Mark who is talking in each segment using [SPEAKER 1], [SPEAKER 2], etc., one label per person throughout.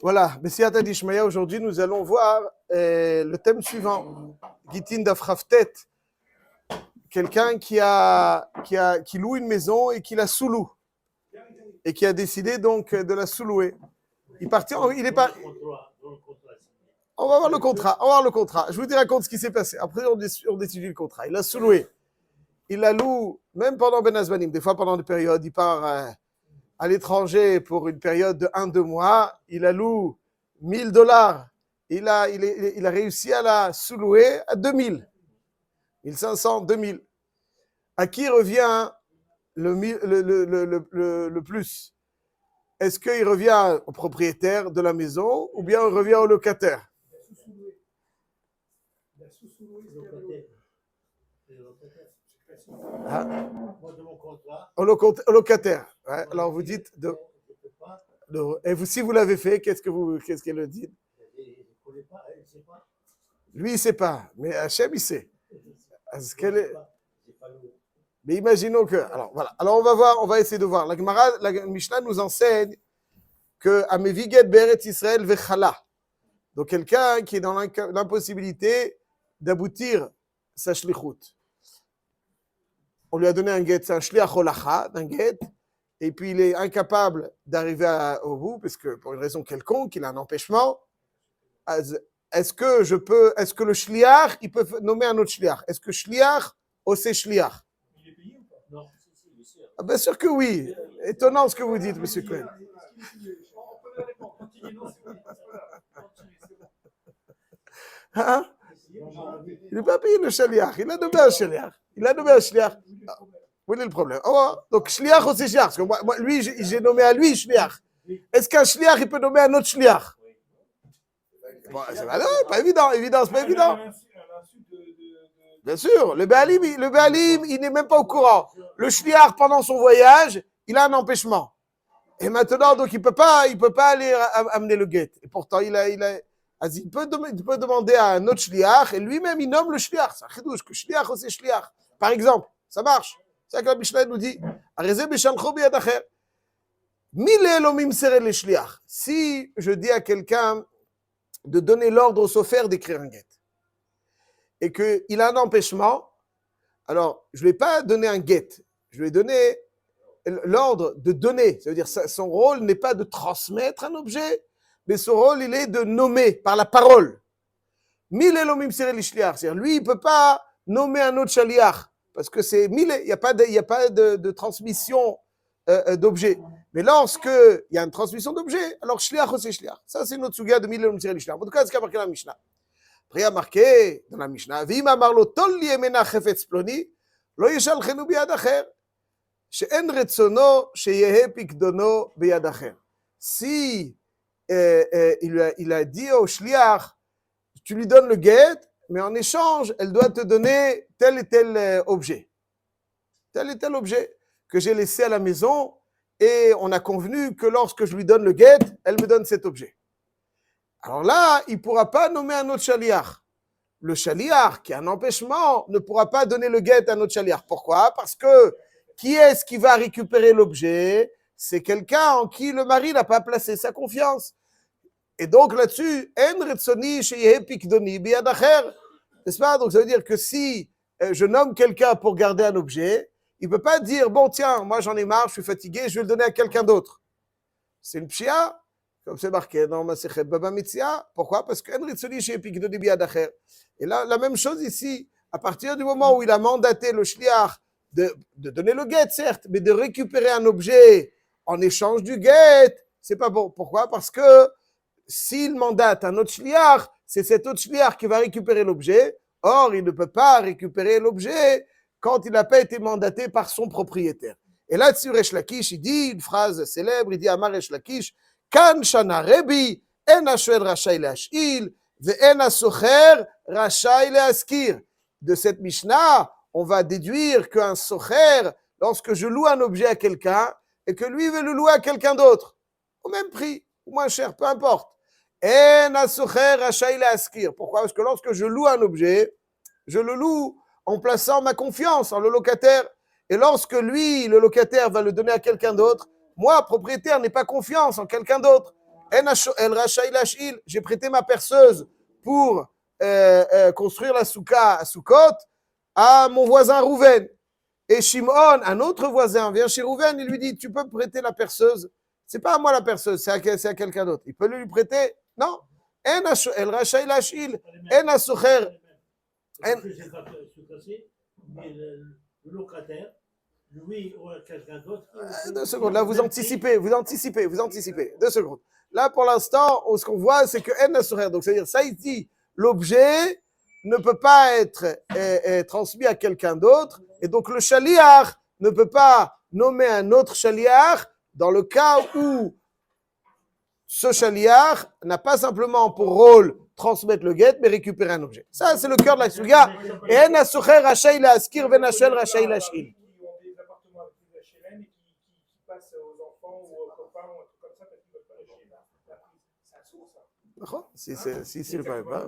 [SPEAKER 1] Voilà, Messiat Adishmaya, aujourd'hui nous allons voir le thème suivant. Gitin d'Afraftet, quelqu'un qui loue une maison et qui la sous-loue. Et qui a décidé donc de la sous-louer. Il est pas. On va voir le contrat. Je vous raconte ce qui s'est passé. Après, on décide le contrat. Il a sous-loué. Il la loue, même pendant Ben Azbanim. Des fois, pendant des périodes, il part à l'étranger pour une période de 1-2 mois. Il la loue $1,000. Il a réussi à la sous-louer à 2,000. 1,500, 2,000. À qui revient le plus? Est-ce qu'il revient au propriétaire de la maison ou bien il revient au locataire? Hein? Au locataire. Ouais. Alors vous dites et vous, si vous l'avez fait, qu'est-ce qu'elle le dit? Lui, il ne sait pas, mais Hachem, il sait. Mais imaginons que. Alors voilà. Alors on va essayer de voir. La Mishnah nous enseigne que Ameviget Beret Israël Vechala. Donc quelqu'un qui est dans l'impossibilité d'aboutir sa shlichut. On lui a donné un get, c'est un shliach holacha, d'un get, et puis il est incapable d'arriver au bout, parce que pour une raison quelconque, il a un empêchement. Est-ce que le shliach, il peut nommer un autre shliach? Est-ce que shliach ou c'est shliach?
[SPEAKER 2] Il est payé ou pas? Non, bien sûr.
[SPEAKER 1] Ah, bien sûr que oui. Étonnant ce que vous dites, monsieur Cohen. Hein? Il n'est pas payé le shliach, il a nommé un shliach. Où est le problème? Donc, shliach ou c'est shliach? Parce que moi, lui, j'ai nommé à lui shliach. Est-ce qu'un shliach, il peut nommer un autre shliach? Bon, pas évident, c'est pas évident. Bien sûr, le Baalim, il n'est même pas au courant. Le shliach, pendant son voyage, il a un empêchement. Et maintenant, donc, il peut pas aller amener le guet. Et pourtant, il peut demander à un autre shliach, et lui-même, il nomme le shliach. C'est un chidouche, que shliach ou c'est shliach. Par exemple, ça marche. C'est ça que la Mishnah nous dit. Si je dis à quelqu'un de donner l'ordre au sofer d'écrire un get, et qu'il a un empêchement, alors je ne lui ai pas donné un get, je lui ai donné l'ordre de donner. Ça veut dire son rôle n'est pas de transmettre un objet, mais son rôle, il est de nommer par la parole. C'est-à-dire, lui, il ne peut pas nommer un autre shaliach, parce que c'est mille, il n'y a pas de transmission d'objet. Mais lorsque il y a une transmission d'objet, alors shliach ou c'est shliach. Ça, c'est notre suga de mille elom tirel shliach. En tout cas, c'est ce qu'a marqué la Mishnah. Après, il y a marqué dans la Mishnah, V'im amarlo tol li emena chefetz ploni, lo yeshalchenu biyad acher, she'en retzono sheyehe pikdono biyad acher. Si il a dit au shliach, tu lui donnes le guet, mais en échange, elle doit te donner tel et tel objet. Tel et tel objet que j'ai laissé à la maison, et on a convenu que lorsque je lui donne le guet, elle me donne cet objet. Alors là, il ne pourra pas nommer un autre shaliach. Le shaliach, qui a un empêchement, ne pourra pas donner le guet à un autre shaliach. Pourquoi? Parce que qui est-ce qui va récupérer l'objet? C'est quelqu'un en qui le mari n'a pas placé sa confiance. Et donc là-dessus, n'est-ce pas? Donc ça veut dire que si je nomme quelqu'un pour garder un objet, il ne peut pas dire, bon tiens, moi j'en ai marre, je suis fatigué, je vais le donner à quelqu'un d'autre. C'est une pshia, comme c'est marqué dans Masechet Baba Metzia. Pourquoi? Parce que et là, la même chose ici, à partir du moment où il a mandaté le shliach de donner le guet, certes, mais de récupérer un objet en échange du guet, c'est pas bon. Pourquoi? Parce que s'il mandate un autre shliach, c'est cet autre shliach qui va récupérer l'objet. Or, il ne peut pas récupérer l'objet quand il n'a pas été mandaté par son propriétaire. Et là-dessus, Resh Lakish, il dit une phrase célèbre, il dit Amar Resh Lakish, Kan shana rebi, en ha-shoel rashai le'ash'il, ve'en ha-socher rashai le'askir. De cette Mishnah, on va déduire qu'un socher, lorsque je loue un objet à quelqu'un, et que lui veut le louer à quelqu'un d'autre, au même prix, ou moins cher, peu importe. En ha-socher rashai le'askir. Pourquoi? Parce que lorsque je loue un objet, je le loue en plaçant ma confiance en le locataire. Et lorsque lui, le locataire, va le donner à quelqu'un d'autre, moi, propriétaire, n'ai pas confiance en quelqu'un d'autre. En hashoel rashai lash'il. J'ai prêté ma perceuse pour construire la souka à Sukkot à mon voisin Rouven. Et Shimon, un autre voisin, vient chez Rouven, il lui dit, tu peux prêter la perceuse. C'est pas à moi la perceuse, c'est à quelqu'un d'autre. Il peut lui prêter? Non. En hashoel rashai lash'il. En hasocher.
[SPEAKER 2] Parce que c'est pas se casser, mais le locataire, lui ou quelqu'un d'autre.
[SPEAKER 1] 2 secondes, là vous anticipez. 2 secondes. Là pour l'instant, ce qu'on voit, c'est que en hasocher. Donc c'est-à-dire, ça ici, l'objet ne peut pas être transmis à quelqu'un d'autre. Et donc le shaliach ne peut pas nommer un autre shaliach dans le cas où ce shaliach n'a pas simplement pour rôle transmettre le guet, mais récupérer un objet. Ça, c'est le cœur de la suga. Et en hasocher rashai la'askir ven hashoel rashai lash'il.
[SPEAKER 3] Qui ont des appartements avec des HLM et qui passent aux enfants ou aux copains ou un truc comme ça parce qu'ils ne veulent pas lâcher la prise. C'est un sourd, ça.
[SPEAKER 1] Si le parle pas.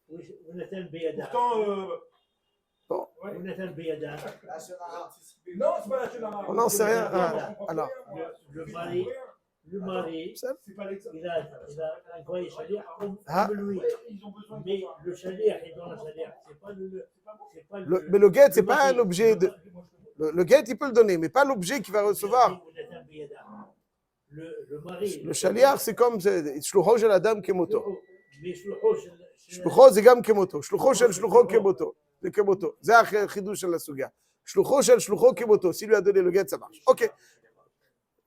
[SPEAKER 2] Vous êtes un béada.
[SPEAKER 1] Bon.
[SPEAKER 2] Vous êtes un béada.
[SPEAKER 3] Non, c'est pas la chenara.
[SPEAKER 1] On n'en sait rien. Alors.
[SPEAKER 2] Le mari,
[SPEAKER 3] C'est pas l'exemple.
[SPEAKER 2] il a un goy shaliach comme lui.
[SPEAKER 3] Ils ont besoin de
[SPEAKER 2] Mais le shaliach est dans la shaliach. C'est pas
[SPEAKER 1] Mais le guet, c'est pas un objet de. Le guet, il peut le donner, mais pas l'objet qu'il va recevoir.
[SPEAKER 2] Vous êtes un béada. Le mari.
[SPEAKER 1] Le shaliach, c'est comme shlucho shel adam kemoto.
[SPEAKER 2] Mais shlucho shel.
[SPEAKER 1] shlucho c'est gam kemoto. Shlucho shel shlucho kemoto. C'est kemoto. C'est un chidouche shel la suga. Shlucho shel shlucho kemoto. S'il lui a donné le guet, ça marche. Ok.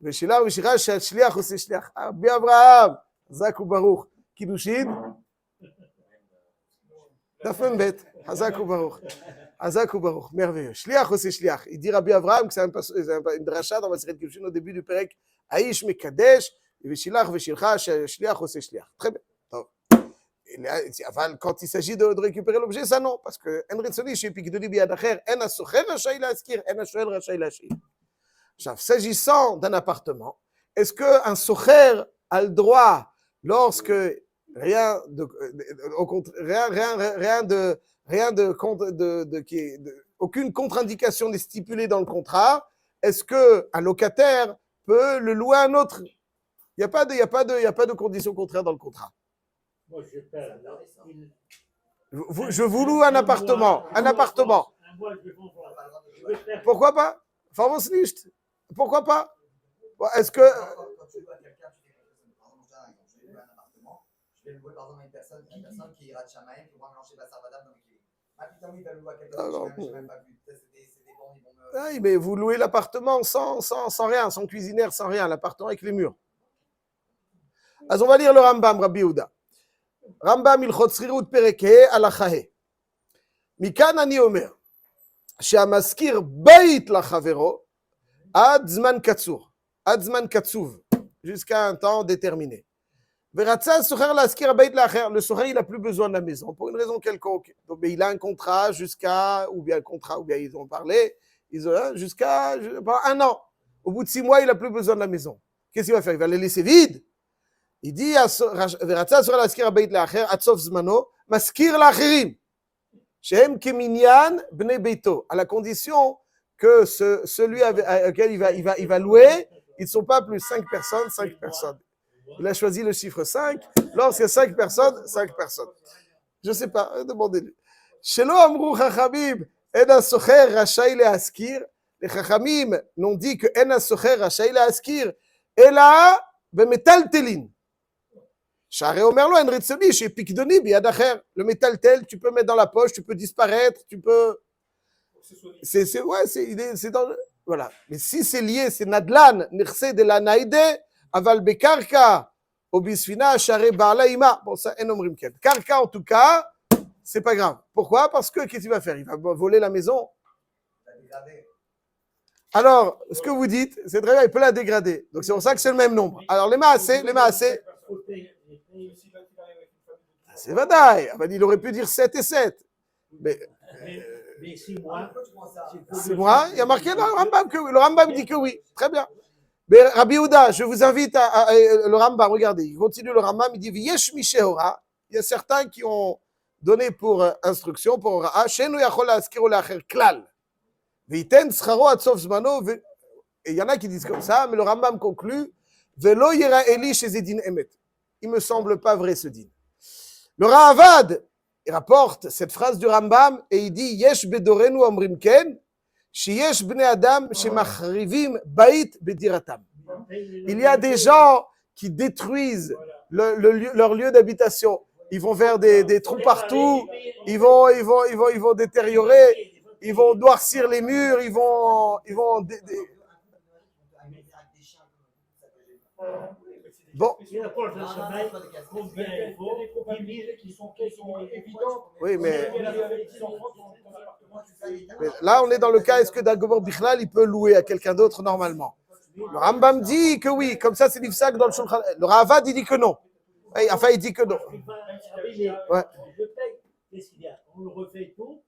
[SPEAKER 1] ושילח ושירה שהשליח עושה שליח. רבי אברהם, חזק וברוך. קידושין? דף מ"ב, חזק וברוך. חזק וברוך, merveilleux. שליח עושה שליח. Il dit Rabbi Abraham que c'est une dracha dans Masechet Kiddushin au début du Perek. האיש מקדש, ושילח ושילחה שהשליח עושה שליח. Très bien. טוב. אבל quand il s'agit de récupérer l'objet, ça non. parce que אין רצוני שפיקדוני ביד אחר. אין הסוחר רשאי להזכיר, אין השואל רשאי להשאיל. S'agissant d'un appartement, est-ce qu'un socher a le droit, lorsque aucune contre-indication n'est stipulée dans le contrat, est-ce qu'un locataire peut le louer à un autre? Il n'y a pas de condition contraire dans le contrat.
[SPEAKER 2] Moi, je perds.
[SPEAKER 1] Je vous loue un appartement. Pourquoi pas? Favos nicht. Pourquoi pas? Est-ce que.
[SPEAKER 4] Quand tu loues à quelqu'un, tu fais par exemple, je vais louer un appartement, je vais louer par exemple à une personne qui ira de Chamaïm, qui va mélanger Bassar Vadam dans le Kéli. Ah putain, oui, il va louer à quelqu'un d'autre, je n'ai même pas vu. C'est des bons, ils vont me.
[SPEAKER 1] Ah, mais vous louez l'appartement sans rien, sans cuisinière, sans rien, l'appartement avec les murs. Alors on va lire le Rambam, Rabbi Yehuda. Rambam Ilchot Srirut Pereke Alachahe. Mikan ani omer, שהמשכיר בית לחברו, עד זמן קצור, עד זמן קצוב, jusqu'à un temps déterminé. ורצה הסוחר להשכיר הבית לאחר, le socher il n'a plus besoin de la maison, pour une raison quelconque. Donc il a un contrat jusqu'à, ou bien ils ont parlé, jusqu'à un an. Au bout de 6 mois, il n'a plus besoin de la maison. Qu'est-ce qu'il va faire? Il va les laisser vides. Il dit, ורצה הסוחר להשכיר הבית לאחר, עד סוף זמנו, משכיר לאחרים, שהם כמניין בני ביתו, à la condition que celui auquel il va louer, ils ne sont pas plus 5 personnes. Il a choisi le chiffre 5. Lorsque 5 personnes. Je ne sais pas, demandez-lui. Shelo amru chachamim, en hasocher rashai lehaskir. Les chachamim n'ont dit que en hasocher rashai lehaskir, ela bemetaltelin. Share omer lo en ritzoni, chez pikdoni biyad acher. Le metaltel, tu peux mettre dans la poche, tu peux disparaître, tu peux. C'est dans le. Voilà. Mais si c'est lié, c'est Nadlan, Nirse de la Naïde, Aval Bekarka, Obisfina, Share Barlaïma. Bon, ça, un homme ken. Karka, en tout cas, c'est pas grave. Pourquoi? Parce que qu'est-ce qu'il va faire? Il va voler la maison. Alors, ce que vous dites, c'est très bien, il peut la dégrader. Donc, c'est pour ça que c'est le même nombre. Alors, les maasé, c'est Vadaï. Il aurait pu dire 7 et 7. Mais
[SPEAKER 2] 6 mois.
[SPEAKER 1] 6 mois, il y a marqué dans le Rambam que oui. Le Rambam dit que oui. Très bien. Mais Rabbi Yehuda, je vous invite à le Rambam, regardez, il continue le Rambam, il dit V'yesh mishehora. Il y a certains qui ont donné pour instruction, pour Ra'a, Shenu yachol la'askiru la'acher klal. V'yiten tzcharo ad sof zmano. Et il y en a qui disent comme ça, mais le Rambam conclut Velo yera eli shezedin emet. il me semble pas vrai ce din. Le Ravad, il rapporte cette phrase du Rambam et il dit Yesh bedorenu omrim ken, sheyesh bnei adam shemachrivim bait bediratam. Il y a des gens qui détruisent leur lieu d'habitation. Ils vont faire des trous partout, ils vont détériorer, ils vont noircir les murs, ils vont bon. Oui, mais là, on est dans le cas, est-ce que Dagober Bichlal, il peut louer à quelqu'un d'autre normalement? Le Rambam dit que oui, comme ça c'est l'Ifsak dans le Shulchan. Le Ravad, il dit que non. Enfin, il dit que non. Ouais.
[SPEAKER 2] On le refait tout,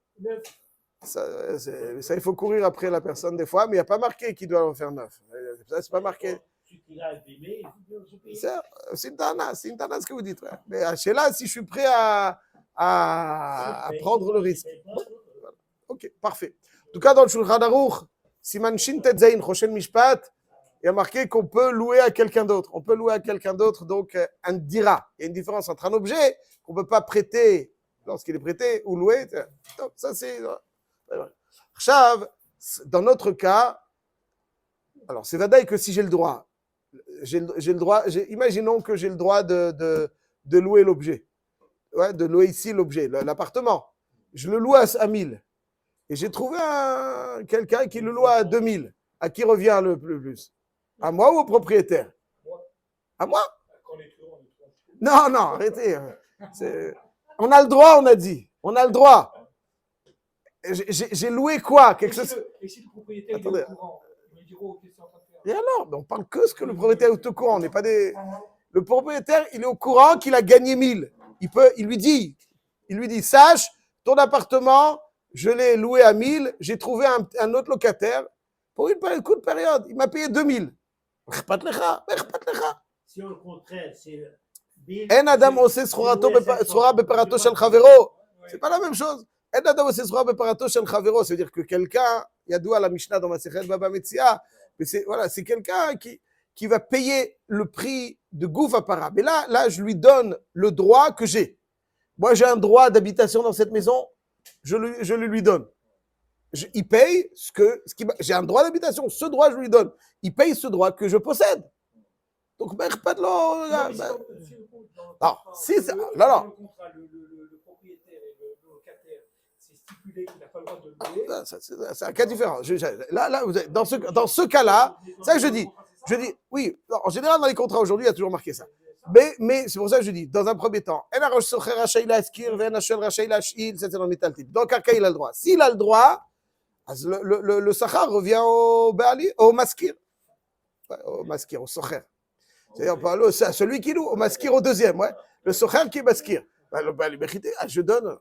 [SPEAKER 1] Ça, il faut courir après la personne des fois, mais il n'y a pas marqué qu'il doit en faire neuf. Ça, c'est pas marqué. C'est une tana, ce que vous dites. Ouais. Mais chez là, si je suis prêt à prendre le risque. Bon, voilà. Ok, parfait. En tout cas, dans le Shulchan Aruch, Siman Shin Tetzain, Choshen Mishpat, il y a marqué qu'on peut louer à quelqu'un d'autre. On peut louer à quelqu'un d'autre, donc un dira. Il y a une différence entre un objet qu'on ne peut pas prêter lorsqu'il est prêté ou loué. Donc, ça, c'est. Chav, dans notre cas, alors c'est vadaï que si j'ai le droit, imaginons que j'ai le droit de louer l'objet, ouais, de louer ici l'objet, l'appartement. Je le loue à 1000 et j'ai trouvé quelqu'un qui le loue à 2000. À qui revient le plus? À moi ou au propriétaire? À moi? Non, arrêtez. On a le droit, on a dit. On a le droit. J'ai loué quoi? Quelque chose.
[SPEAKER 3] Et si le propriétaire est au courant, il va dire oh, qu'est-ce que c'est en train de faire?
[SPEAKER 1] Et alors, on parle que ce que le propriétaire est au courant. On n'est pas des. Le propriétaire, il est au courant qu'il a gagné 1000. Il lui dit, sache, ton appartement, je l'ai loué à 1000. J'ai trouvé un autre locataire pour une courte période. Il m'a payé 2000.
[SPEAKER 2] Si au contraire, c'est.
[SPEAKER 1] En adam ose srora beparato shel chavero. C'est pas la même chose. En adam ose srora beparato shel chavero. C'est-à-dire que quelqu'un, yadoua la Mishnah dans Masechet Baba Metzia, mais c'est quelqu'un qui va payer le prix de Gouf Apara. Mais là, je lui donne le droit que j'ai. Moi, j'ai un droit d'habitation dans cette maison, je le lui donne. Il paye j'ai un droit d'habitation, ce droit, je lui donne. Il paye ce droit que je possède. Donc, pas de l'eau. Non, si, non.
[SPEAKER 3] Le propriétaire et le locataire, c'est stipulé qu'il n'a pas le droit de louer.
[SPEAKER 1] C'est un cas différent. Là, dans ce cas-là, ça que je dis, oui, en général, dans les contrats aujourd'hui, il y a toujours marqué ça. Mais c'est pour ça que je dis, dans un premier temps, dans quel cas il a le droit? S'il a le droit, le sachar revient au maskir. Au maskir, au socher. C'est-à-dire, à celui qui loue, au maskir au deuxième, ouais. Le socher qui est maskir. Je donne.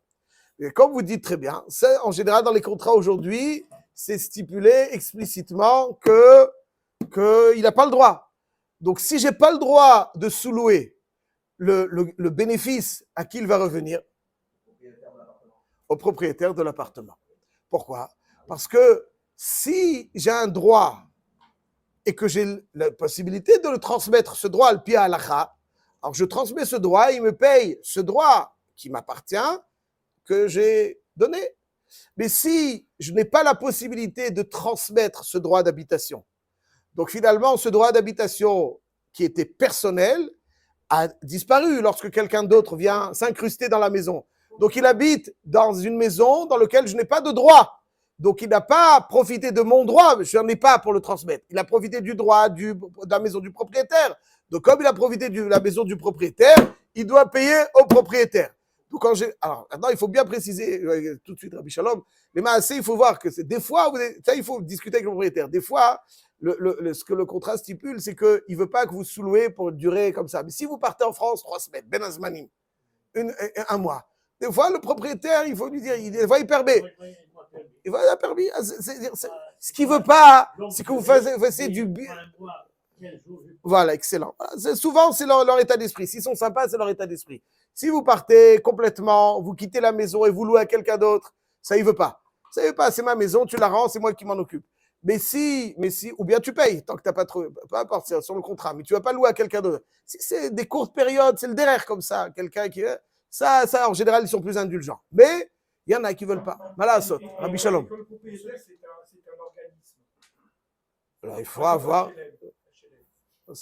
[SPEAKER 1] Et comme vous dites très bien, c'est, en général, dans les contrats aujourd'hui, c'est stipulé explicitement qu'il n'a pas le droit. Donc, si je n'ai pas le droit de sous-louer le bénéfice, à qui il va revenir? Au propriétaire de l'appartement. Pourquoi? Parce que si j'ai un droit et que j'ai la possibilité de le transmettre, ce droit al pied halacha, alors je transmets ce droit, il me paye ce droit qui m'appartient, que j'ai donné. Mais si je n'ai pas la possibilité de transmettre ce droit d'habitation, donc finalement, ce droit d'habitation qui était personnel a disparu lorsque quelqu'un d'autre vient s'incruster dans la maison. Donc il habite dans une maison dans laquelle je n'ai pas de droit. Donc il n'a pas profité de mon droit, je n'en ai pas pour le transmettre. Il a profité du droit de la maison du propriétaire. Donc comme il a profité de la maison du propriétaire, il doit payer au propriétaire. Donc alors maintenant il faut bien préciser tout de suite Rabbi Shalom, les maasé, il faut voir que des fois, ça il faut discuter avec le propriétaire. Des fois, ce que le contrat stipule, c'est qu'il ne veut pas que vous sous-louez pour durer comme ça. Mais si vous partez en France 3 semaines, Ben Azmanim, un mois, des fois le propriétaire, il faut lui dire, il permet. Il va la permis. Ce qu'il ne veut pas, c'est que vous fassiez du bien. Voilà, excellent. Souvent, c'est leur état d'esprit. S'ils sont sympas, c'est leur état d'esprit. Si vous partez complètement, vous quittez la maison et vous louez à quelqu'un d'autre, ça ne veut pas. Ça ne veut pas, c'est ma maison, tu la rends, c'est moi qui m'en occupe. Mais si, ou bien tu payes, tant que tu n'as pas trouvé, peu importe, c'est sur le contrat, mais tu ne vas pas louer à quelqu'un d'autre. Si c'est des courtes périodes, c'est le derrière comme ça, quelqu'un qui. Ça, en général, ils sont plus indulgents. Mais il y en a qui ne veulent pas. Malasot, Rabbi Shalom.
[SPEAKER 3] Comme le propriétaire, c'est un organisme.
[SPEAKER 1] Alors, il faut avoir.
[SPEAKER 3] On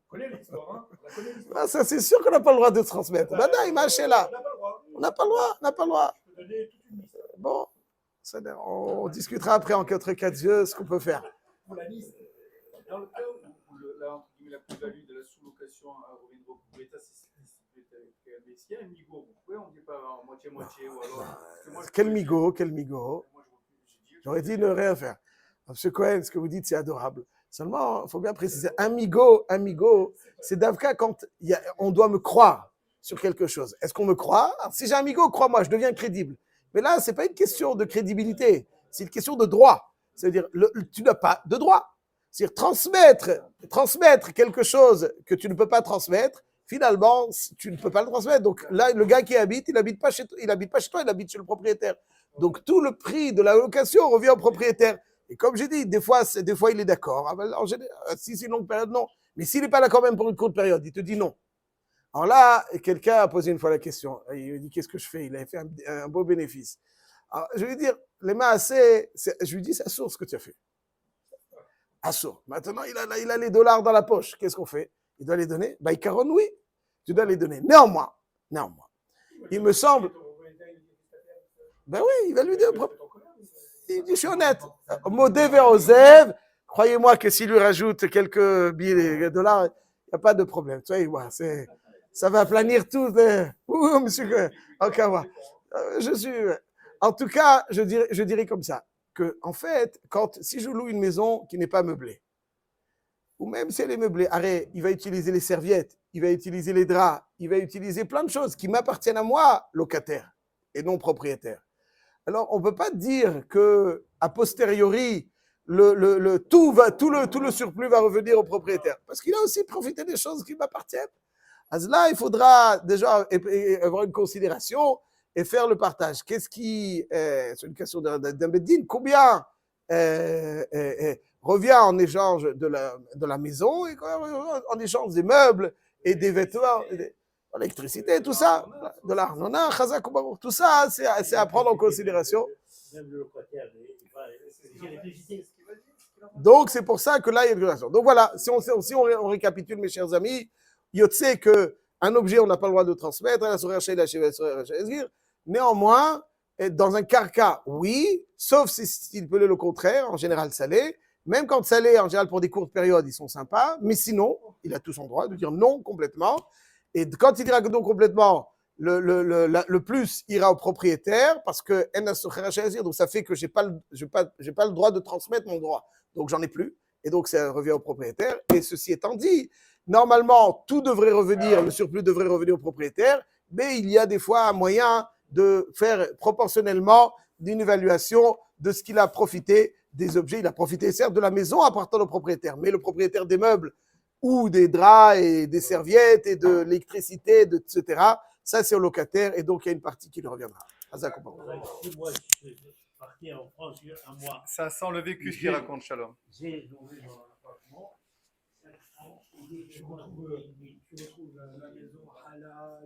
[SPEAKER 3] connaît l'histoire, hein? On connaît l'histoire.
[SPEAKER 1] Ah, ça, c'est sûr qu'on n'a pas le droit de transmettre.
[SPEAKER 3] On
[SPEAKER 1] Maintenant, il m'a acheté là.
[SPEAKER 3] On n'a pas le droit.
[SPEAKER 1] On n'a pas le droit.
[SPEAKER 3] Je peux donner toute une liste.
[SPEAKER 1] Bon, on discutera après en quatre yeux ce qu'on peut faire.
[SPEAKER 3] Pour la liste.
[SPEAKER 5] Dans le cas où la plus-value de la sous-location revient au propriétaire, c'est mais s'il y a un migo, pourquoi on ne dit pas en moitié-moitié ou alors
[SPEAKER 1] Quel migo. J'aurais dit ne rien faire. Monsieur Cohen, ce que vous dites, c'est adorable. Seulement, il faut bien préciser, un migo, c'est d'Avka quand on doit me croire sur quelque chose. Est-ce qu'on me croit? Alors, si j'ai un migo, crois-moi, je deviens crédible. Mais là, ce n'est pas une question de crédibilité, c'est une question de droit. C'est-à-dire, tu n'as pas de droit. C'est-à-dire, transmettre quelque chose que tu ne peux pas transmettre, finalement, tu ne peux pas le transmettre. Donc là, le gars qui habite, il n'habite pas chez toi, il habite chez le propriétaire. Donc tout le prix de la location revient au propriétaire. Et comme j'ai dit, des fois il est d'accord. En général, si c'est une longue période, non. Mais s'il n'est pas d'accord même pour une courte période, il te dit non. Alors là, quelqu'un a posé une fois la question. Il me dit, qu'est-ce que je fais? Il avait fait un beau bénéfice. Alors, je vais lui dire, les mains assez, je lui dis, c'est assourd ce que tu as fait. Assourd. Maintenant, il a les dollars dans la poche. Qu'est-ce qu'on fait? Il doit les donner? Il caronne, oui. Tu dois les donner. Néanmoins, il me semble. Ben oui, il va lui dire. Il dit, je suis honnête. Modé vers Ozev, croyez-moi que s'il lui rajoute quelques billets de dollars, il n'y a pas de problème. Tu vois, ça va aplanir tout. Ouh, monsieur, en tout cas, je dirais comme ça, que en fait, si je loue une maison qui n'est pas meublée, ou même si elle est meublée, il va utiliser les serviettes, il va utiliser les draps, il va utiliser plein de choses qui m'appartiennent à moi, locataire, et non propriétaire. Alors, on ne peut pas dire que a posteriori, tout le surplus va revenir au propriétaire, parce qu'il a aussi profité des choses qui m'appartiennent. À cela, il faudra déjà avoir une considération et faire le partage. Qu'est-ce qui, c'est une question d'un beddin, combien revient en échange de la maison et en échange des meubles et des vêtements, l'électricité, tout ça, de l'arnona, chazak ou baruch, tout ça, c'est à prendre en considération.
[SPEAKER 2] Même le locataire, l'électricité.
[SPEAKER 1] Donc, c'est pour ça que là, il y a une relation. Donc voilà, si on récapitule, mes chers amis, Yotse qu'un objet, on n'a pas le droit de transmettre, néanmoins, dans un carca, oui, sauf s'il peut le contraire, en général, ça l'est. Même quand ça l'est, en général, pour des courtes périodes, ils sont sympas, mais sinon, il a tout son droit de dire non complètement. Et quand il dira non complètement, le plus ira au propriétaire parce que donc ça fait que j'ai pas le droit de transmettre mon droit. Donc j'en ai plus. Et donc ça revient au propriétaire. Et ceci étant dit, normalement, tout devrait revenir, le surplus devrait revenir au propriétaire, mais il y a des fois un moyen de faire proportionnellement d'une évaluation de ce qu'il a profité des objets. Il a profité certes de la maison appartenant au propriétaire, mais le propriétaire des meubles ou des draps et des serviettes et de l'électricité, etc., ça c'est au locataire et donc il y a une partie qui lui reviendra.
[SPEAKER 2] Si moi je partais en France un mois.
[SPEAKER 6] Ça sent le vécu ce qu'il raconte, Shalom.
[SPEAKER 2] J'ai loué mon appartement. Je retrouve la maison à la